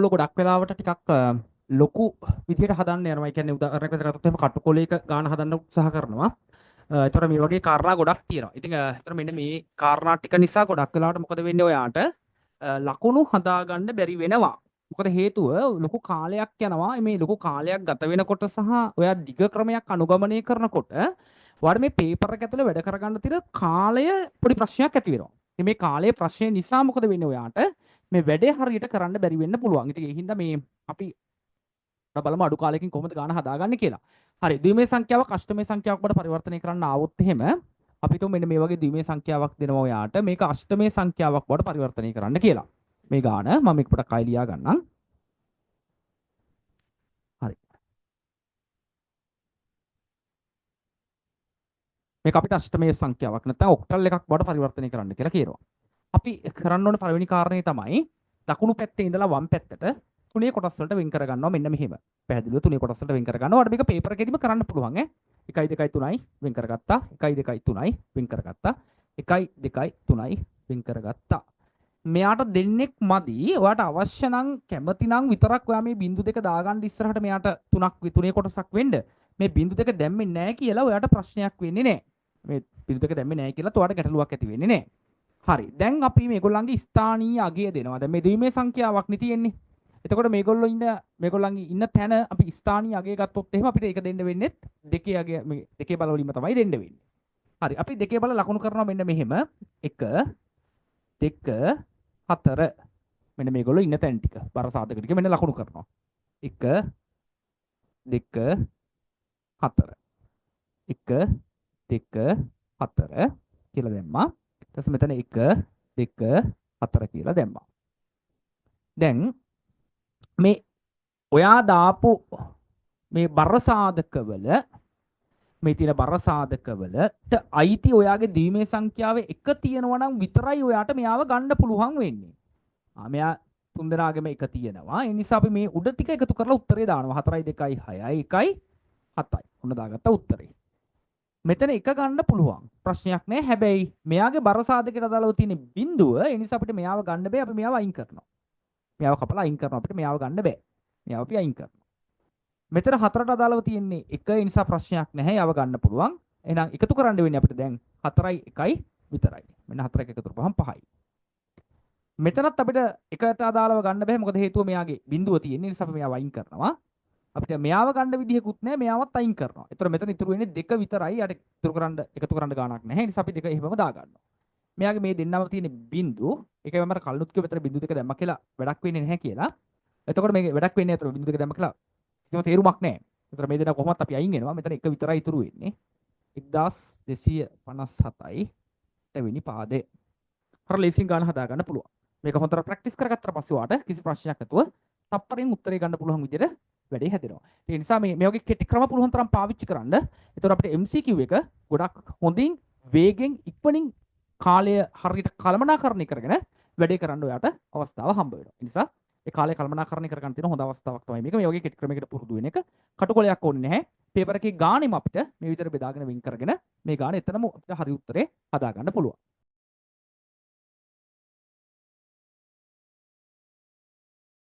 ගොඩක් වෙලාවට ටිකක් ලොකු විදිහට හදන්න යනවා. ඒ කියන්නේ උදාහරණයක් විදිහට ගත්තොත් එහෙම කටුකොලයක ගාන හදන්න උත්සාහ කරනවා. ඒතර මේ වගේ කාරණා ගොඩක් තියෙනවා. ඉතින් ඒතර මෙන්න මේ කාරණා ටික නිසා ගොඩක් වෙලාවට මොකද වෙන්නේ ඔයාට ලකුණු හදාගන්න බැරි වෙනවා. මොකද හේතුව ලොකු කාලයක් යනවා. මේ ලොකු කාලයක් ගත වෙනකොට සහ ඔයා දිග ක්‍රමයක් අනුගමනය කරනකොට ඔයාට මේ පේපර් එක ඇතුලේ වැඩ කරගන්න තියෙන කාලය පොඩි ප්‍රශ්නයක් ඇති වෙනවා. ඉතින් මේ කාලයේ ප්‍රශ්නේ නිසා මොකද වෙන්නේ ඔයාට මේ වැඩේ හරියට කරන්න බැරි වෙන්න පුළුවන්. ඉතින් ඒ හින්දා මේ අපි බලමු අඩු කාලෙකින් කොහොමද ගාන හදාගන්නේ කියලා. හරි. ද්විමේ සංඛ්‍යාවක් අෂ්ටමේ සංඛ්‍යාවක් බවට පරිවර්තනය කරන්න ආවොත් එහෙම අපි තුමු මෙන්න මේ වගේ ද්විමේ සංඛ්‍යාවක් දෙනවා ඔයාට. මේක අෂ්ටමේ සංඛ්‍යාවක් බවට පරිවර්තනය කරන්න කියලා. මේ ගාන මම එක පොඩක් කයි ලියා ගන්නම්. හරි. මේක අපිට අෂ්ටමේ සංඛ්‍යාවක් නැත්නම් ඔක්ටල් එකක් බවට පරිවර්තනය කරන්න කියලා කියනවා. අපි කරන්න ඕන පළවෙනි කාරණේ තමයි දකුණු පැත්තේ ඉඳලා වම් පැත්තට තුනේ කොටස් වලට වෙන් කර ගන්නවා මෙන්න මෙහෙම. පැහැදිලිව තුනේ කොටස් වලට වෙන් කර ගන්නවා. ඔයාලට මේක පේපර් එකේදීම කරන්න පුළුවන් ඈ. 1 2 3යි වෙන් කරගත්තා. 1 2 3යි වෙන් කරගත්තා. 1 2 3යි වෙන් කරගත්තා. මෙයාට දෙන්නෙක් මදි. ඔයාට අවශ්‍ය නම් කැමති නම් විතරක් ඔයා මේ බිංදු දෙක දාගන්න ඉස්සරහට මෙයාට තුනේ කොටසක් වෙන්න. මේ බිංදු දෙක දැම්මේ නැහැ කියලා ඔයාට ප්‍රශ්නයක් වෙන්නේ නැහැ. මේ බිංදු දෙක දැම්මේ නැහැ කියලා ඔයාට ගැටලුවක් ඇති වෙන්නේ නැහැ. හරි. දැන් අපි මේගොල්ලන්ගේ ස්ථානීය අගය දෙනවා. දැන් මේ ද්විමේ සංඛ්‍යාවක් නේ තියෙන්නේ. එතකොට මේගොල්ලන්ගේ ඉන්න තැන අපි ස්ථානීය අගය ගත්තොත් එහෙම අපිට ඒක දෙන්න වෙන්නේ දෙකේ අගය මේ දෙකේ බල වලින්ම තමයි දෙන්න වෙන්නේ. හරි. අපි දෙකේ බල ලකුණු කරනවා මෙන්න මෙහෙම 1 2 4 මෙන්න මේගොල්ලෝ ඉන්න තැන් ටික බර සාධක ටික මෙන්න ලකුණු කරනවා. 1 2 4 1 2 4 කියලා දැම්මා. ඊට පස්සේ මෙතන 1 2 4 කියලා දැම්මා. දැන් මේ ඔයා දාපු මේ බර සාධකවල මේ තියෙන බර සාධකවලට අයිති ඔයාගේ ද්විමේ සංඛ්‍යාවේ එක තියෙනවා නම් විතරයි ඔයාට මෙයාව ගන්න පුළුවන් වෙන්නේ. මෙයා තුන් දෙනාගේම එක තියෙනවා. ඒ නිසා අපි මේ උඩ ටික එකතු කරලා උත්තරේ දානවා. 4යි 2යි 6යි 1යි 7යි. ඔන්න දාගත්ත උත්තරේ. මෙතන එක ගන්න පුළුවන්. ප්‍රශ්නයක් නෑ. හැබැයි මෙයාගේ බර සාධකයට අදාළව තියෙන බිඳුව ඒ නිසා අපිට මෙයාව ගන්න බෑ. අපි මෙයාව අයින් කරනවා. මෙයාව කපලා අයින් කරනවා. අපිට මෙයාව ගන්න බෑ. මෙයාව අපි අයින් කරනවා. මෙතන 4ට අදාළව තියෙන්නේ 1 ඒ නිසා ප්‍රශ්නයක් නැහැ. යව ගන්න පුළුවන්. එහෙනම් එකතු කරන්න වෙන්නේ අපිට දැන් 4යි 1යි විතරයි. මෙන්න 4 එක එකතු කරපුවහම 5යි. මෙතනත් අපිට එකට අදාළව ගන්න බෑ. මොකද හේතුව මෙයාගේ බිඳුව තියෙන නිසා අපි මෙයාව අයින් කරනවා. අපිට මෙයාව ගන්න විදිහකුත් නැහැ. මෙයාවත් අයින් කරනවා. ඒතර මෙතන ඉතුරු වෙන්නේ 2 විතරයි. යට එකතු කරන්න ගාණක් නැහැ. ඒ නිසා අපි 2 එහෙමම දා ගන්නවා. මෙයාගේ මේ දෙන්නම තියෙන බිඳු ඒකයි මම කල්නුත් කිව්ව මෙතන බිඳු දෙක දැම්මා කියලා වැඩක් වෙන්නේ නැහැ කියලා. එතකොට මේක වැඩක් වෙන්නේ නැහැ. බිඳු දෙක දැම්මා කියලා කිසිම තේරුමක් නැහැ. ඒතර මේ දෙන්න කොහොමවත් අපි අයින් වෙනවා. මෙතන 1 විතරයි ඉතුරු වෙන්නේ. 1257යි වෙනි පාදේ. හර ලේසියෙන් ගාන හදා ගන්න පුළුවන්. මේක හොඳට ප්‍රැක්ටිස් කරගත්තට පස්සේ ඔයාට කිසි ප්‍රශ්නයක් නැතුව තප්පරෙන් උත්තරේ ගන්න පුළුවන් විදිහට වැඩේ හැදෙනවා. ඒ නිසා මේ වගේ කෙටි ක්‍රම පුළුවන් තරම් පාවිච්චි කරන්න. ඒතකොට අපිට MCQ එක ගොඩක් හොඳින් වේගෙන් ඉක්මනින් කාලය හරියට කළමනාකරණය කරගෙන වැඩේ කරන්න ඔයාට අවස්ථාව හම්බ වෙනවා. ඒ නිසා ඒ කාලය කළමනාකරණය කරගන්න තියෙන හොඳ අවස්ථාවක් තමයි මේක. මේ වගේ කෙටි ක්‍රමයකට පුරුදු වෙන එක. කටුකොලයක් ඕනේ නැහැ. පේපර් එකේ ගානෙම අපිට මේ විතර බෙදාගෙන වෙන් කරගෙන මේ ගාන එතනම අපිට හරි උත්තරේ හදා ගන්න පුළුවන්.